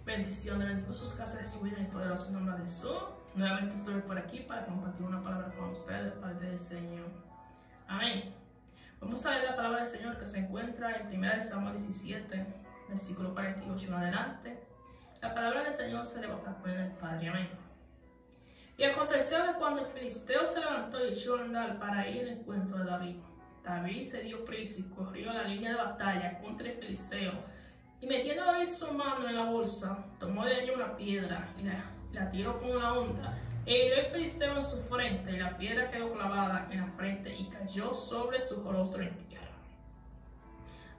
Bendiciones, bendigo sus casas de su vida en el poderoso nombre de Jesús. Nuevamente estoy por aquí para compartir una palabra con ustedes de parte del Señor. Amén. Vamos a ver la palabra del Señor que se encuentra en 1 Samuel 17, versículo 48 en adelante. La palabra del Señor se le va a poner el Padre. Amén. Y aconteció que cuando el filisteo se levantó y echó a andar para ir al encuentro de David, David se dio prisa y corrió a la línea de batalla contra el filisteo. Y metiendo David su mano en la bolsa, tomó de ella una piedra y la tiró con una honda. E hirió el filisteo en su frente, y la piedra quedó clavada en la frente y cayó sobre su rostro en tierra.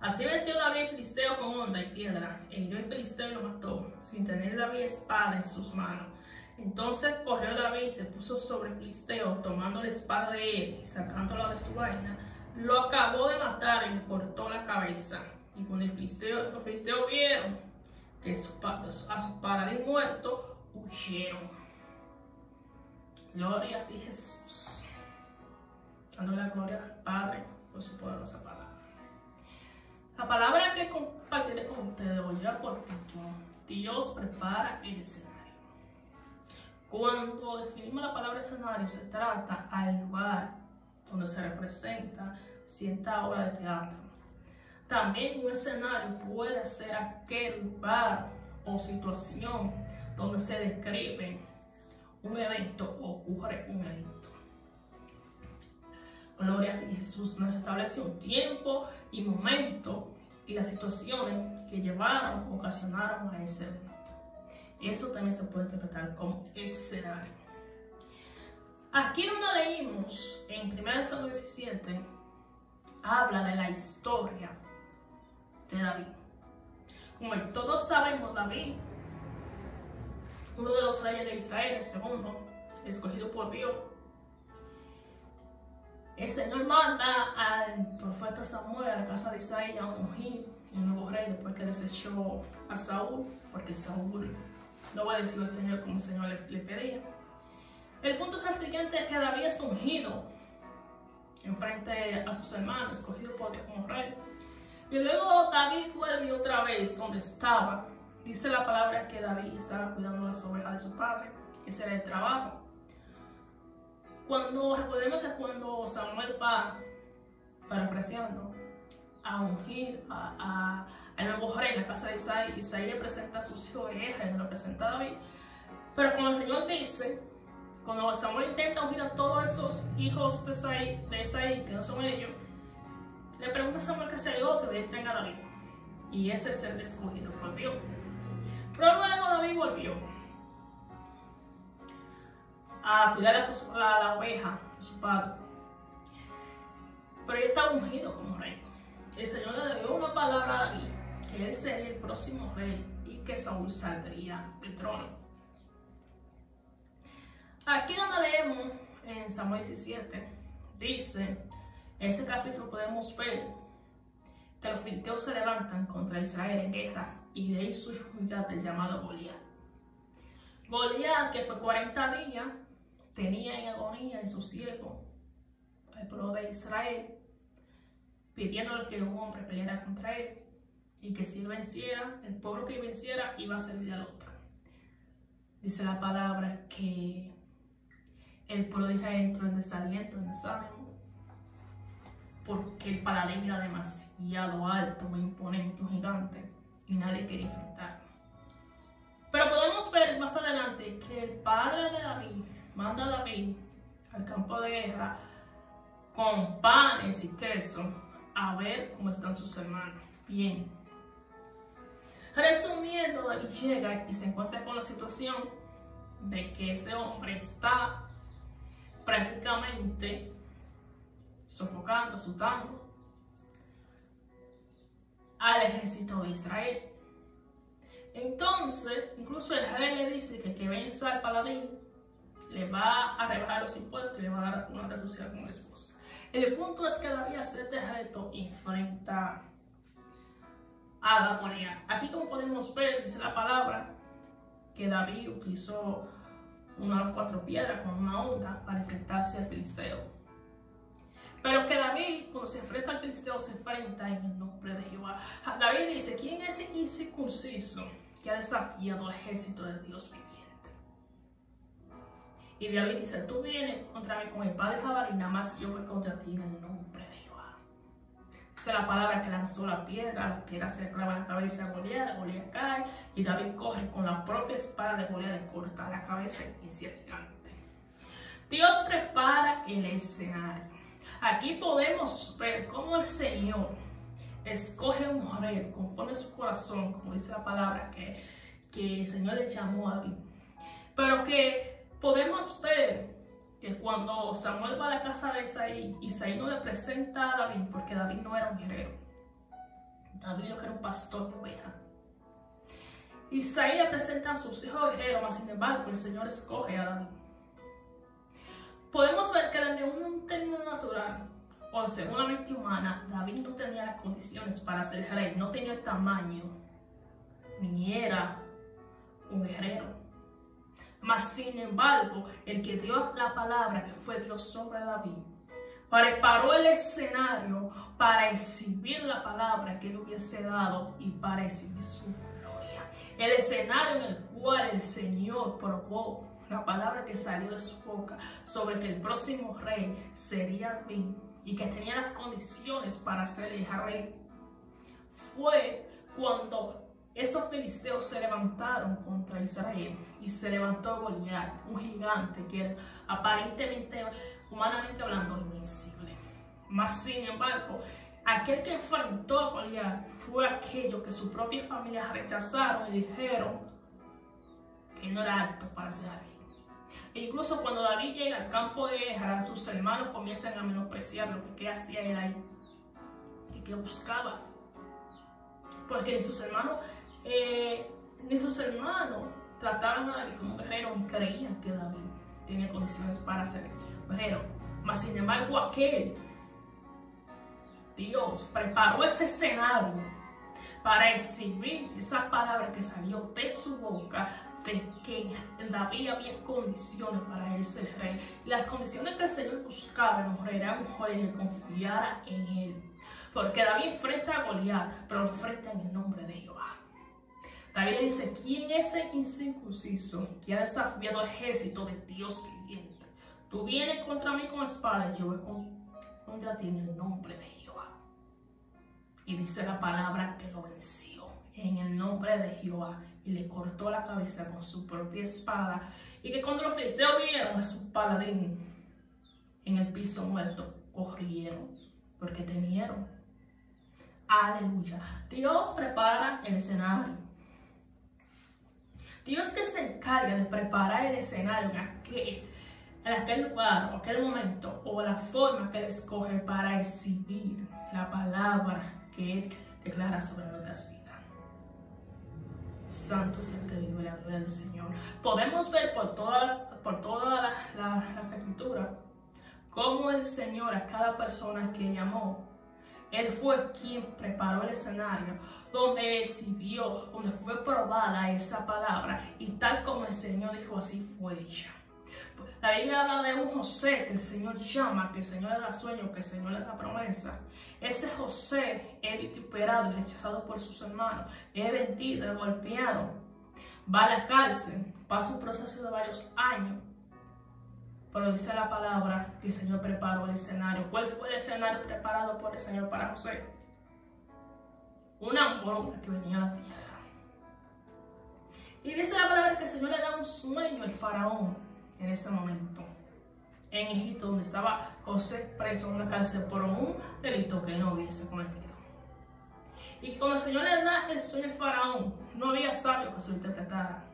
Así venció David el filisteo con honda y piedra, e hirió el filisteo y lo mató, sin tener David espada en sus manos. Entonces corrió David y se puso sobre el filisteo, tomando la espada de él y sacándola de su vaina, lo acabó de matar y le cortó la cabeza. Y cuando los filisteos vieron que a su paladín muerto, huyeron. Gloria a ti, Jesús. Dándole la gloria al Padre por su poderosa palabra. La palabra que compartiré con ustedes hoy ya por título: Dios prepara el escenario. Cuando definimos la palabra escenario, se trata al lugar donde se representa cierta obra de teatro. También un escenario puede ser aquel lugar o situación donde se describe un evento o ocurre un evento. Gloria a ti, Jesús. Nos establece un tiempo y momento y las situaciones que llevaron o ocasionaron a ese evento. Eso también se puede interpretar como escenario. Aquí donde leímos en 1 Samuel 17, habla de la historia de David. Como todos sabemos, David, uno de los reyes de Israel, el segundo, escogido por Dios. El Señor manda al profeta Samuel a la casa de Isaí a ungir un nuevo rey después que desechó a Saúl, porque Saúl no obedeció al Señor como el Señor le pedía. El punto es el siguiente: que David es ungido en frente a sus hermanos, escogido por Dios como rey. Y luego David vuelve otra vez donde estaba. Dice la palabra que David estaba cuidando las ovejas de su padre. Ese era el trabajo. Recordemos que cuando Samuel va parafraseando a ungir al nuevo rey en la casa de Isaí, Isaí le presenta a sus hijos de hija y no lo presenta a David. Pero cuando el Señor dice, cuando Samuel intenta ungir a todos esos hijos de Isaí que no son ellos, le pregunta a Samuel que sea otro y él tenga a David. Y ese es el escogido por Dios. Pero luego David volvió a cuidar a la oveja de su padre. Pero él estaba ungido como rey. El Señor le dio una palabra a David, que él sería el próximo rey y que Saúl saldría del trono. Aquí donde leemos en Samuel 17, dice, en ese capítulo podemos ver que los filisteos se levantan contra Israel en guerra y de ahí surge un gigante llamado Goliat. Goliat, que por 40 días tenía en agonía en su siervo el pueblo de Israel, pidiéndole que un hombre peleara contra él y que si él venciera, el pueblo que venciera iba a servir al otro. Dice la palabra que el pueblo de Israel entró en desaliento, en desánimo, porque el paladín era demasiado alto, muy imponente, un gigante, y nadie quería enfrentarlo. Pero podemos ver más adelante que el padre de David manda a David al campo de guerra con panes y queso a ver cómo están sus hermanos. Bien. Resumiendo, David llega y se encuentra con la situación de que ese hombre está prácticamente sofocando, azotando al ejército de Israel. Entonces, incluso el rey le dice que el que venza al paladín le va a rebajar los impuestos y le va a dar una de sus hijas como esposa. El punto es que David hace este reto y enfrenta a Goliat. Aquí, como podemos ver, dice la palabra que David utilizó unas 4 piedras con una honda para enfrentarse al filisteo. Pero que David, cuando se enfrenta al filisteo, se enfrenta en el nombre de Jehová. David dice: ¿quién es ese incircunciso que ha desafiado al ejército de Dios viviente. Y David dice, tú vienes contra mí con espada y jabalina, más yo voy contra ti en el nombre de Jehová. Esa es la palabra que lanzó la piedra se clava en la cabeza de Goliat cae, y David coge con la propia espada de Goliat, le corta la cabeza y inicia el gigante. Dios prepara el escenario. Aquí podemos ver cómo el Señor escoge un rey conforme a su corazón, como dice la palabra que el Señor le llamó a David. Pero que podemos ver que cuando Samuel va a la casa de Isaí, Isaí no le presenta a David porque David no era un guerrero. David lo que era un pastor de ovejas. Isaí le presenta a sus hijos guerreros, mas sin embargo el Señor escoge a David. Podemos ver que desde un término natural, o según la mente humana, David no tenía las condiciones para ser rey, no tenía el tamaño, ni era un guerrero. Mas sin embargo, el que dio la palabra, que fue Dios sobre David, preparó el escenario para exhibir la palabra que él hubiese dado y para exhibir su gloria. El escenario en el cual el Señor probó la palabra que salió de su boca sobre que el próximo rey sería David y que tenía las condiciones para ser el rey, fue cuando esos filisteos se levantaron contra Israel y se levantó Goliat, un gigante que era aparentemente, humanamente hablando, invencible. Mas sin embargo, aquel que enfrentó a Goliat fue aquello que su propia familia rechazaron y dijeron que no era apto para ser rey. E incluso cuando David llega al campo de guerra, sus hermanos comienzan a menospreciar lo que hacía él ahí y que buscaba. Porque ni sus hermanos trataban a David como un guerrero y creían que David tenía condiciones para ser guerrero. Mas sin embargo, Dios preparó ese escenario para exhibir esa palabra que salió de su boca, de que en David había condiciones para él ser rey. Y las condiciones que el Señor buscaba en un rey era un rey que confiara en él. Porque David enfrenta a Goliat, pero lo enfrenta en el nombre de Jehová. David le dice, ¿quién es el incircunciso que ha desafiado al ejército de Dios viviente? Tú vienes contra mí con espada y yo voy contra ti en el nombre de Jehová. Y dice la palabra que lo venció en el nombre de Jehová y le cortó la cabeza con su propia espada. Y que cuando los filisteos vieron a su paladín en el piso muerto, corrieron porque temieron. Aleluya. Dios prepara el escenario. Dios que se encarga de preparar el escenario en aquel lugar o aquel momento o la forma que Él escoge para exhibir la palabra que Él declara sobre nuestras vidas. Santo es el que vive la gloria del Señor. Podemos ver por todas las escrituras cómo el Señor a cada persona que llamó, Él fue quien preparó el escenario, donde exhibió, donde fue probada esa palabra. Y tal como el Señor dijo, así fue hecha. La Biblia habla de un José que el Señor llama, que el Señor le da sueño, que el Señor le da promesa. Ese José es vituperado y rechazado por sus hermanos, es vendido, es golpeado, va a la cárcel, pasa un proceso de varios años. Pero dice la palabra que el Señor preparó el escenario. ¿Cuál fue el escenario preparado por el Señor para José? Una hambruna que venía a la tierra. Y dice la palabra que el Señor le da un sueño al faraón en ese momento, en Egipto, donde estaba José preso en una cárcel por un delito que no hubiese cometido. Y cuando el Señor le da el sueño al faraón, no había sabio que se lo interpretara.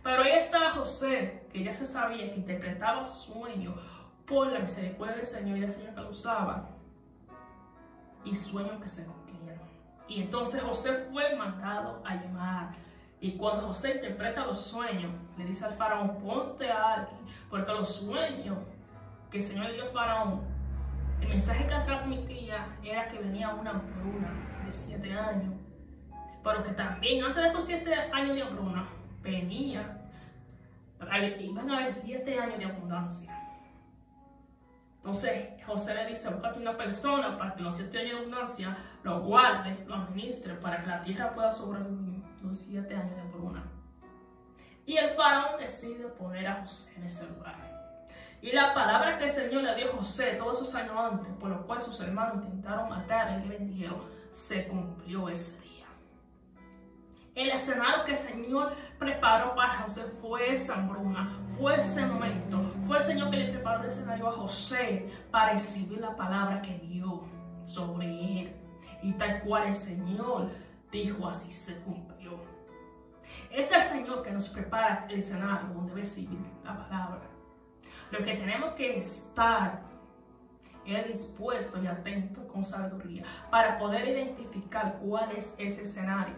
Pero ahí estaba José, que ya se sabía que interpretaba sueños por la misericordia del Señor y del Señor que lo usaba. Y sueños que se cumplieron. Y entonces José fue mandado a llamar. Y cuando José interpreta los sueños, le dice al faraón, ponte a alguien. Porque los sueños que el Señor le dio al faraón, el mensaje que transmitía era que venía una hambruna de 7 años. Pero que también antes de esos 7 años de hambruna, iban a haber 7 años de abundancia. Entonces José le dice, búscate una persona para que los 7 años de abundancia lo guarde, lo administre, para que la tierra pueda sobrevivir los 7 años de hambruna. Y el faraón decide poner a José en ese lugar. Y la palabra que el Señor le dio a José todos esos años antes, por lo cual sus hermanos intentaron matar y le vendieron, se cumplió ese día. El escenario que el Señor preparó para José fue esa hambruna, fue ese momento. Fue el Señor que le preparó el escenario a José para recibir la palabra que dio sobre él. Y tal cual el Señor dijo, así se cumplió. Es el Señor que nos prepara el escenario donde recibir la palabra. Lo que tenemos que estar es dispuesto y atento con sabiduría para poder identificar cuál es ese escenario.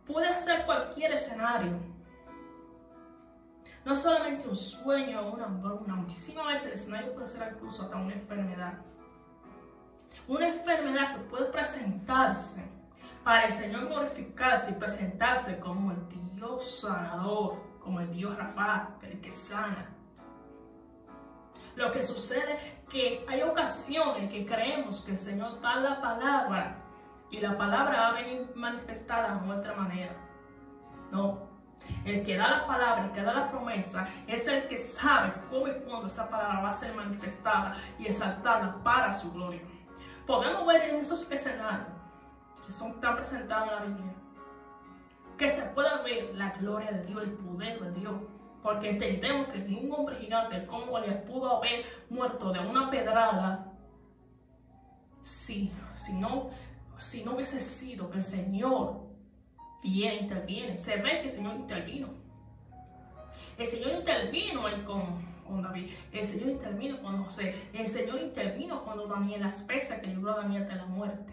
Puede ser cualquier escenario, no solamente un sueño o una hambruna. Muchísimas veces el escenario puede ser incluso hasta una enfermedad. Una enfermedad que puede presentarse para el Señor glorificarse y presentarse como el Dios sanador, como el Dios Rafa, el que sana. Lo que sucede es que hay ocasiones que creemos que el Señor da la palabra y la palabra va a venir manifestada de otra manera. No. El que da la palabra, el que da la promesa, es el que sabe cómo y cuándo esa palabra va a ser manifestada y exaltada para su gloria. Podemos ver en esos escenarios que están presentados en la Biblia, que se pueda ver la gloria de Dios, el poder de Dios. Porque entendemos que ningún hombre gigante como le pudo haber muerto de una pedrada si no hubiese sido que el Señor interviene. Se ve que el Señor intervino. El Señor intervino con David. El Señor intervino con José. El Señor intervino cuando Daniel, las pesas que libró a Daniel de la muerte.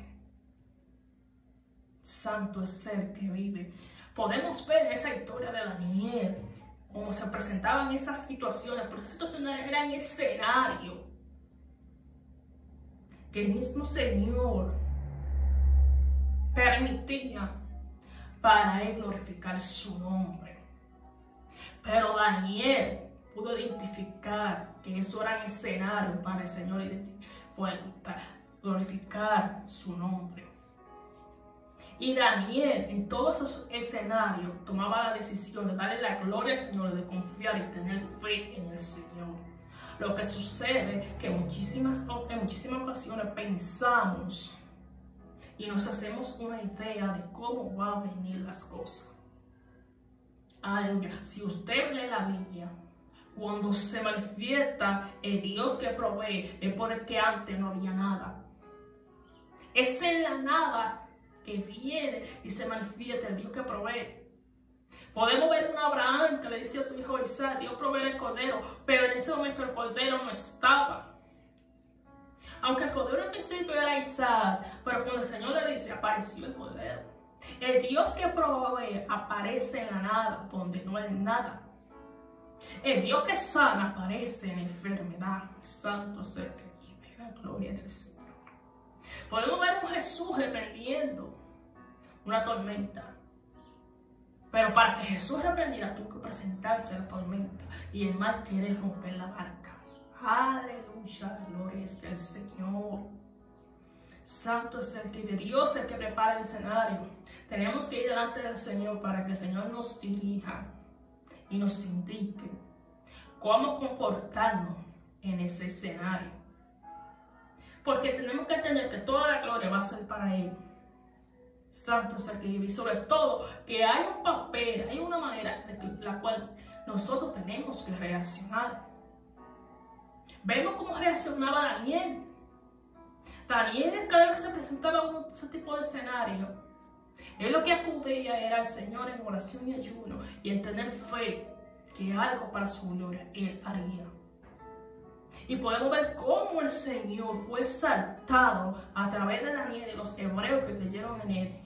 Santo es el que vive. Podemos ver esa historia de Daniel, cómo se presentaban esas situaciones, porque esas situaciones eran escenario que el mismo Señor permitía para él glorificar su nombre. Pero Daniel pudo identificar que eso era un escenario para el Señor para glorificar su nombre. Y Daniel en todos esos escenarios tomaba la decisión de darle la gloria al Señor, de confiar y tener fe en el Señor. Lo que sucede es que en muchísimas ocasiones pensamos y nos hacemos una idea de cómo van a venir las cosas. Aleluya. Si usted lee la Biblia, cuando se manifiesta el Dios que provee, es porque antes no había nada. Es en la nada que viene y se manifiesta el Dios que provee. Podemos ver un Abraham que le dice a su hijo Isaac, Dios provee el cordero, pero en ese momento el cordero no estaba. Aunque el cordero al principio era Isaac, pero cuando el Señor le dice, apareció el cordero. El Dios que provee aparece en la nada, donde no hay nada. El Dios que sana aparece en la enfermedad. Santo es el que vive, la gloria del Señor. Podemos ver un Jesús reprendiendo una tormenta. Pero para que Jesús reprendiera, tuvo que presentarse a la tormenta y el mar querer romper la barca. Aleluya, gloria es del Señor. Santo es el que vive, Dios es el que prepara el escenario. Tenemos que ir delante del Señor para que el Señor nos dirija y nos indique cómo comportarnos en ese escenario. Porque tenemos que entender que toda la gloria va a ser para Él. Santo es el que vive. Y sobre todo, que hay un papel, hay una manera de la cual nosotros tenemos que reaccionar. Vemos cómo reaccionaba Daniel. Daniel, cada vez que se presentaba ese tipo de escenario, él lo que acudía era al Señor en oración y ayuno y en tener fe que algo para su gloria Él haría. Y podemos ver cómo el Señor fue exaltado a través de Daniel y los hebreos que creyeron en Él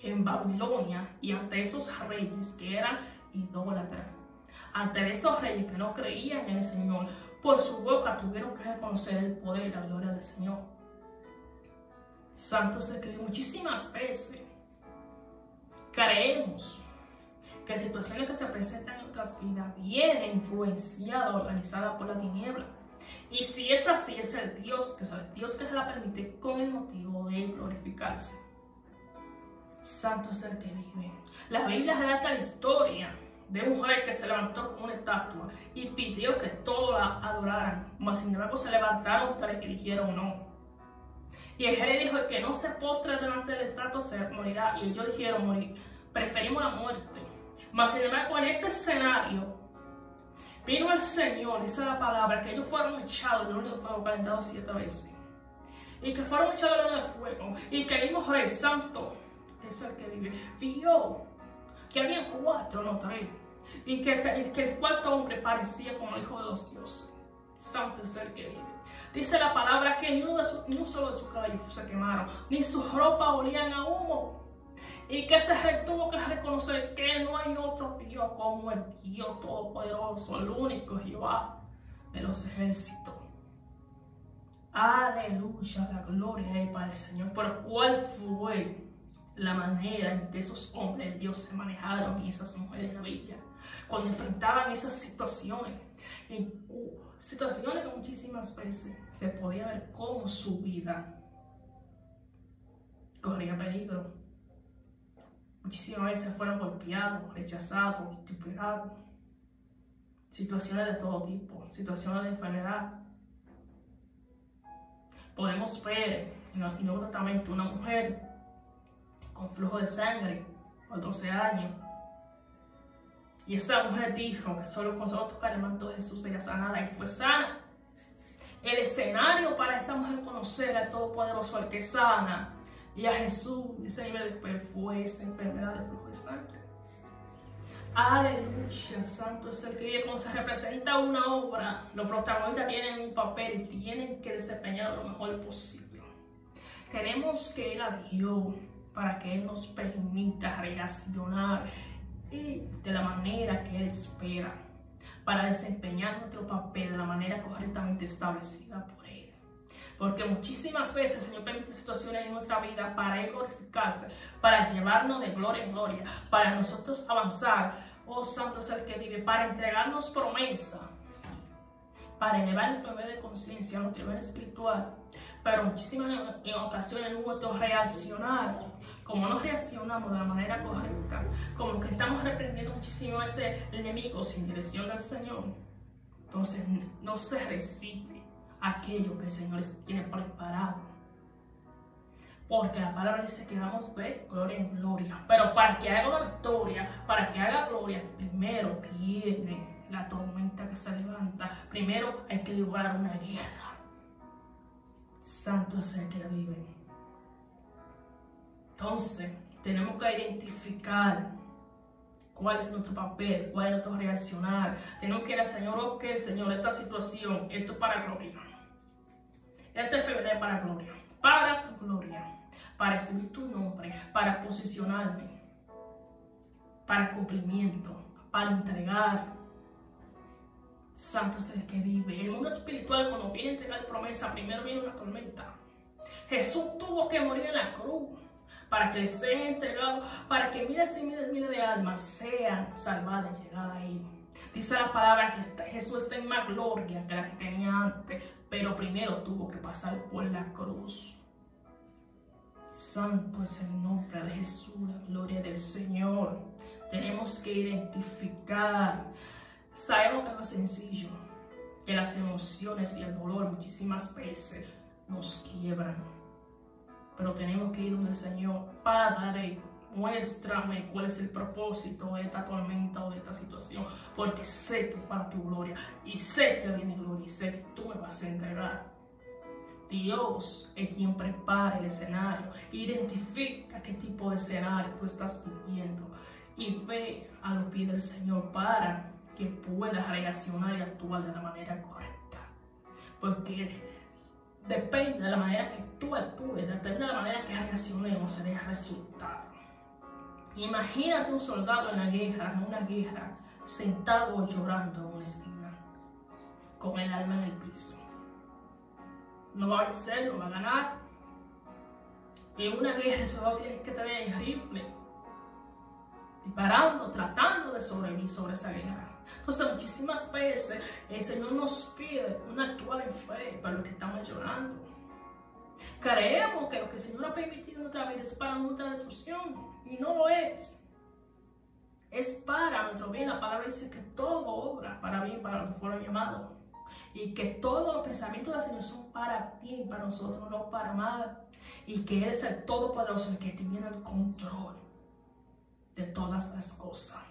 en Babilonia y ante esos reyes que eran idólatras. Ante esos reyes que no creían en el Señor, por su boca tuvieron que reconocer el poder y la gloria del Señor. Santo es el que muchísimas veces creemos que situaciones que se presentan en nuestras vidas vienen influenciadas, organizadas por la tiniebla. Y si es así, es el Dios que se la permite con el motivo de glorificarse. Santo es el que vive. La Biblia relata la historia de un rey que se levantó con una estatua y pidió que todos la adoraran. Mas sin embargo se levantaron 3 y dijeron no. Y el rey dijo: el que no se postre delante de la estatua se morirá. Y ellos dijeron: morir, preferimos la muerte. Mas sin embargo en ese escenario vino el Señor, dice la palabra, que ellos fueron echados del horno de fuego calentado 7 veces. Y que fueron echados del horno de fuego. Y que el mismo rey santo es el que vive, vio que había 4, no 3, y que el cuarto hombre parecía como el hijo de los dioses. Santo es el que vive. Dice la palabra que ni un solo de sus cabellos se quemaron, ni sus ropas olían a humo, y que ese rey tuvo que reconocer que no hay otro Dios como el Dios Todopoderoso, el único Jehová de los ejércitos. Aleluya, la gloria es para el Señor. Pero ¿cuál fue la manera en que esos hombres de Dios se manejaron y esas mujeres en la Biblia cuando enfrentaban esas situaciones? Situaciones que muchísimas veces se podía ver cómo su vida corría peligro. Muchísimas veces fueron golpeados, rechazados, vituperados. Situaciones de todo tipo, situaciones de enfermedad. Podemos ver en el Nuevo Testamento una mujer con flujo de sangre por 12 años. Y esa mujer dijo que solo con solo tocar el manto de Jesús sería sanada, y fue sana. El escenario para esa mujer conocer al Todopoderoso, al que sana, y a Jesús, ese nivel de fe, fue esa enfermedad de flujo de sangre. Aleluya, santo es el que vive. Cuando se representa una obra, los protagonistas tienen un papel y tienen que desempeñarlo lo mejor posible. Tenemos que ir a Dios para que Él nos permita reaccionar y de la manera que Él espera, para desempeñar nuestro papel de la manera correctamente establecida por Él. Porque muchísimas veces el Señor permite situaciones en nuestra vida para Él glorificarse, para llevarnos de gloria en gloria, para nosotros avanzar. Oh, santo es el que vive, para entregarnos promesa, para elevar nuestro nivel de conciencia, nuestro nivel espiritual. Pero muchísimas en ocasiones nuestro reaccionar, como no reaccionamos de la manera correcta, como que estamos reprendiendo muchísimo a ese enemigo sin dirección del Señor, entonces no se recibe aquello que el Señor tiene preparado. Porque la palabra dice que vamos de gloria en gloria. Pero para que haga una victoria, para que haga gloria, primero viene la tormenta que se levanta. Primero hay que librar una guerra. Santo es el que vive. Entonces, tenemos que identificar cuál es nuestro papel, cuál es nuestro reaccionar. Tenemos que ir al Señor: ok, Señor, esta situación, esto es para gloria. Esta enfermedad es para gloria. Para tu gloria. Para recibir tu nombre. Para posicionarme. Para cumplimiento. Para entregar. Santo es el que vive. El mundo espiritual, cuando viene a entregar promesa, primero viene una tormenta. Jesús tuvo que morir en la cruz para que le sean entregados, para que miles y miles de almas sean salvadas y llegadas a Él. Dice la palabra que Jesús está en más gloria que la que tenía antes, pero primero tuvo que pasar por la cruz. Santo es el nombre de Jesús, la gloria del Señor. Tenemos que identificar. Sabemos que no es sencillo, que las emociones y el dolor muchísimas veces nos quiebran. Pero tenemos que ir donde el Señor: Padre, muéstrame cuál es el propósito de esta tormenta o de esta situación, porque sé que es para tu gloria, y sé que viene gloria, y sé que tú me vas a entregar. Dios es quien prepara el escenario, identifica qué tipo de escenario tú estás viviendo y ve a los pies del Señor para que puedas reaccionar y actuar de la manera correcta. Porque depende de la manera que tú actúes, depende de la manera que reaccionemos, se deja resultado. Imagínate un soldado en una guerra, sentado llorando en una esquina, con el alma en el piso. No va a vencer, no va a ganar. En una guerra el soldado tiene que tener el rifle, disparando, tratando de sobrevivir sobre esa guerra. Entonces muchísimas veces el Señor nos pide un actuar en fe para los que estamos llorando. Creemos que lo que el Señor ha permitido en nuestra vida es para nuestra destrucción. y no lo es. Es para nuestro bien. La palabra dice que todo obra para bien, para los que fueron llamados. Y que todos los pensamientos del Señor son para bien, para nosotros, no para mal. Y que Él es el Todopoderoso, el que tiene el control de todas las cosas.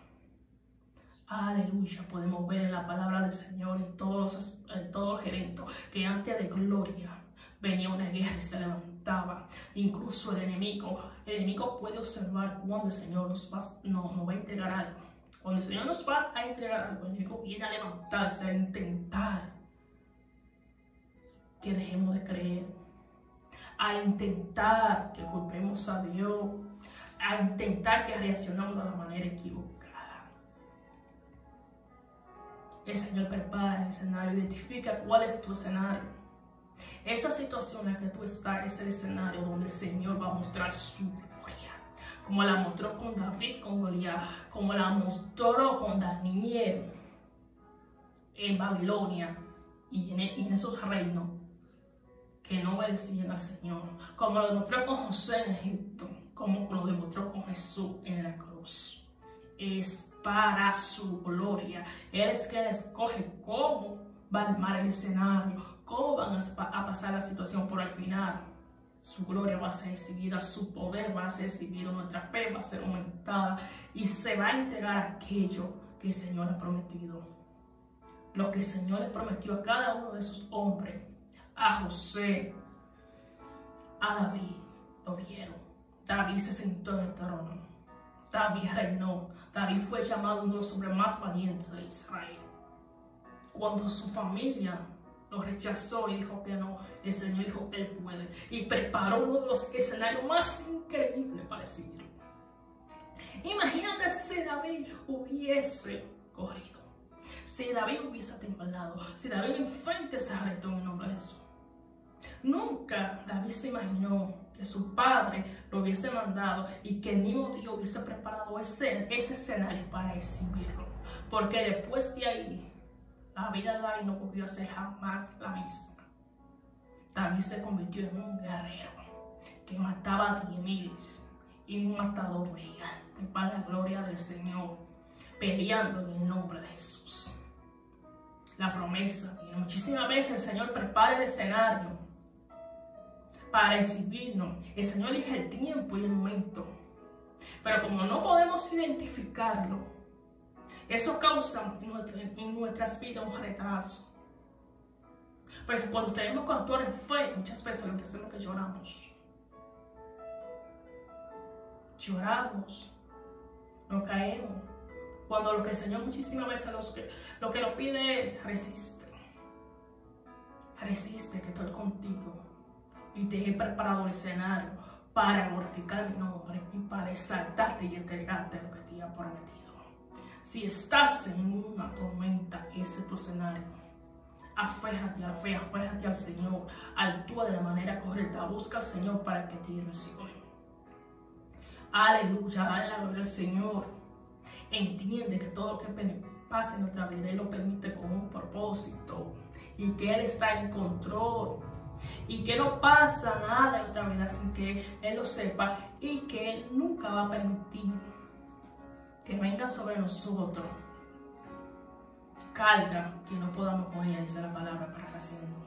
Aleluya. Podemos ver en la palabra del Señor en todos los eventos que antes de gloria venía una guerra y se levantaba. Incluso el enemigo puede observar cuando el Señor nos va a entregar algo. Cuando el Señor nos va a entregar algo, el enemigo viene a levantarse, a intentar que dejemos de creer, a intentar que culpemos a Dios, a intentar que reaccionemos de la manera equivocada. El Señor prepara el escenario, identifica cuál es tu escenario. Esa situación en la que tú estás es el escenario donde el Señor va a mostrar su gloria, como la mostró con David, con Goliat, como la mostró con Daniel en Babilonia y en esos reinos que no obedecían al Señor, como lo demostró con José en Egipto, como lo demostró con Jesús en la cruz. Es para su gloria. Él es quien escoge cómo va a armar el escenario, cómo van a pasar la situación, por al final su gloria va a ser exhibida, su poder va a ser exhibido, nuestra fe va a ser aumentada y se va a entregar aquello que el Señor ha prometido. Lo que el Señor le prometió a cada uno de esos hombres, a José, a David, lo vieron. David se sentó en el trono, David reinó, David fue llamado uno de los hombres más valientes de Israel. Cuando su familia lo rechazó y dijo que no, el Señor dijo que Él puede. Y preparó uno de los escenarios más increíbles para recibirlo. Imagínate si David hubiese corrido. Si David hubiese temblado. Si David enfrente se arrestó en el nombre de Jesús. Nunca David se imaginó que su padre lo hubiese mandado y que el mismo Dios hubiese preparado ese escenario para exhibirlo. Porque después de ahí, la vida de David no volvió a ser jamás la misma. David se convirtió en un guerrero que mataba a 10,000 y un matador gigante para la gloria del Señor, peleando en el nombre de Jesús. La promesa, y muchísimas veces el Señor prepara el escenario para exhibirnos. El Señor elige el tiempo y el momento. Pero como no podemos identificarlo, eso causa en nuestras vidas un retraso. Porque cuando tenemos que actuar en fe, muchas veces lo que hacemos es que lloramos. Lloramos, nos caemos. Cuando lo que el Señor muchísimas veces lo que nos pide es resiste. Resiste, que estoy contigo. Y te he preparado el escenario para glorificar mi nombre y para exaltarte y entregarte lo que te ha prometido. Si estás en una tormenta, ese es tu escenario. Aférrate a la fe, aférrate al Señor. Actúa de la manera correcta. Busca al Señor para que te reciba. Aleluya, dale la gloria al Señor. Entiende que todo lo que pasa en nuestra vida, Él lo permite con un propósito. Y que Él está en control. Y que no pasa nada en nuestra vida sin que Él lo sepa. Y que Él nunca va a permitir que venga sobre nosotros carga que no podamos poner, dice la palabra, parafraseando.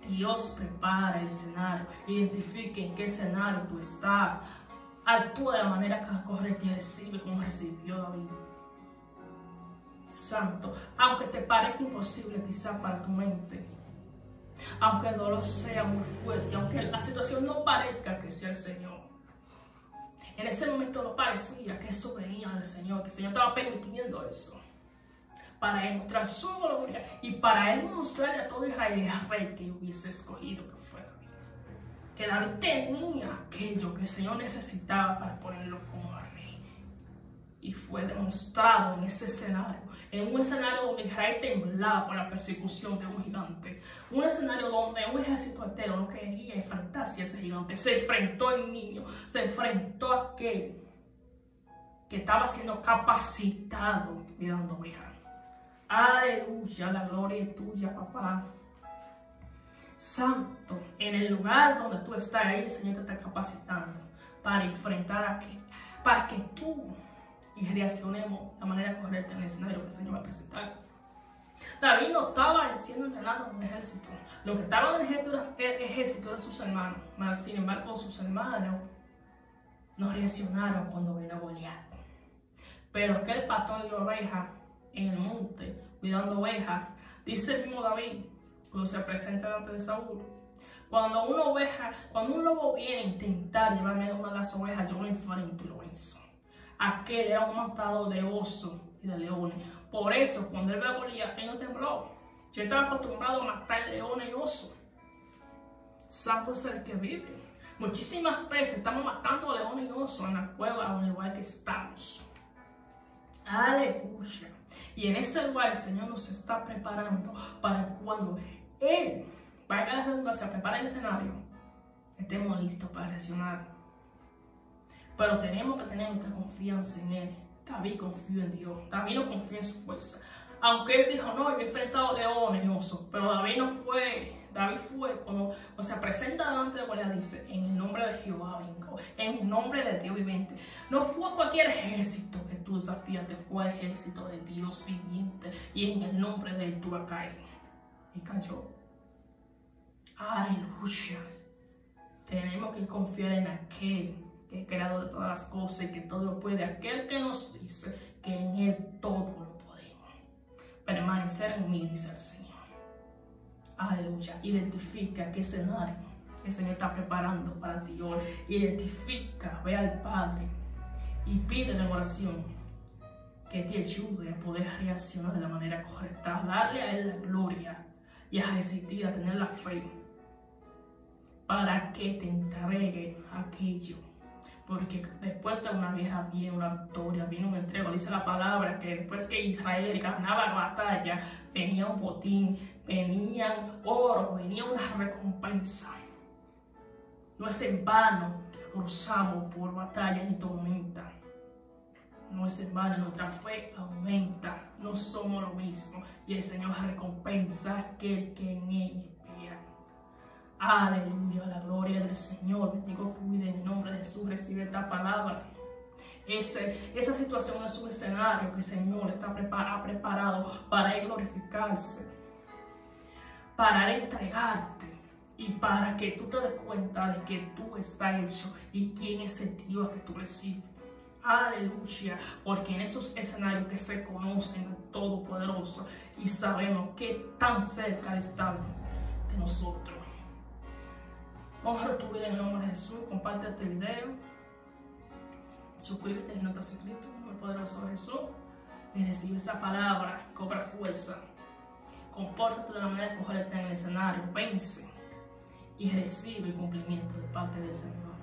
Dios prepara el escenario, identifique en qué escenario tú estás, actúa de la manera correcta y recibe como recibió David. Santo, aunque te parezca imposible quizás para tu mente, aunque el dolor sea muy fuerte, aunque la situación no parezca que sea el Señor. En ese momento no parecía que eso venía del Señor, que el Señor estaba permitiendo eso. Para Él mostrar su gloria y para Él mostrarle a todo Israel el rey que hubiese escogido, que fue David. Que David tenía aquello que el Señor necesitaba para ponerlo como rey. Y fue demostrado en ese escenario. En un escenario donde Israel temblaba por la persecución de un gigante. Un escenario donde un ejército entero no quería enfrentarse a ese gigante. Se enfrentó al niño. Se enfrentó a aquel que estaba siendo capacitado cuidando a Israel. Aleluya, la gloria es tuya, papá. Santo, en el lugar donde tú estás ahí, el Señor te está capacitando para enfrentar para que tú y reaccionemos de la manera correcta en el escenario que el Señor va a presentar. David no estaba siendo entrenado en un ejército. Lo que estaban en el ejército eran sus hermanos. Mas, sin embargo, sus hermanos no reaccionaron cuando vino a Goliat. Pero aquel pastor de ovejas en el monte, cuidando ovejas, dice el mismo David, cuando se presenta delante de Saúl: cuando un lobo viene a intentar llevarme una de las ovejas, yo lo enfrento y lo venzo. Aquel era un matador de osos y de leones. Por eso, cuando él ve a Goliat, él no tembló. Yo estaba acostumbrado a matar leones y osos. Santo es el que vive. Muchísimas veces estamos matando leones y osos en la cueva o en el lugar que estamos. Aleluya. Y en ese lugar el Señor nos está preparando para cuando Él, valga la redundancia, prepara el escenario, estemos listos para reaccionar. Pero tenemos que tener nuestra confianza en Él. David confió en Dios. David no confió en su fuerza. Aunque él dijo: no, yo he enfrentado leones y osos. Pero David no fue. David fue cuando se presenta delante de Goliat, dice: en el nombre de Jehová vengo. En el nombre de Dios viviente. No fue cualquier ejército que tú desafiaste. Fue el ejército de Dios viviente. Y en el nombre de él tú vas a caer. Y cayó. Aleluya. Tenemos que confiar en aquel que es creador de todas las cosas y que todo lo puede, aquel que nos dice que en Él todo lo podemos. Permanecer en mí, dice el Señor. Aleluya. Identifica qué escenario el Señor está preparando para ti hoy. Identifica, ve al Padre y pídele en oración que te ayude a poder reaccionar de la manera correcta, a darle a Él la gloria y a resistir, a tener la fe para que te entregue aquello. Porque después de una guerra viene una victoria, viene un entrego. Dice la palabra que después que Israel ganaba la batalla, venía un botín, venían oro, venía una recompensa. No es en vano que cruzamos por batallas ni tormentas. No es en vano, nuestra fe aumenta. No somos lo mismo. Y el Señor recompensa a aquel que en Él espera. Aleluya, la gloria del Señor. Bendigo tu vida en el nombre de Jesús. Recibe esta palabra. Esa situación es un escenario que el Señor ha preparado para Él glorificarse, para Él entregarte y para que tú te des cuenta de que tú estás hecho y quién es el Dios que tú recibes. Aleluya, porque en esos escenarios que se conocen al Todopoderoso y sabemos que tan cerca estamos de nosotros. Honra tu vida en el nombre de Jesús. Comparte este video. Suscríbete si no estás suscrito. En el poderoso de Jesús. Y recibe esa palabra. Cobra fuerza. Compórtate de la manera correcta en el escenario. Vence. Y recibe el cumplimiento de parte del Señor.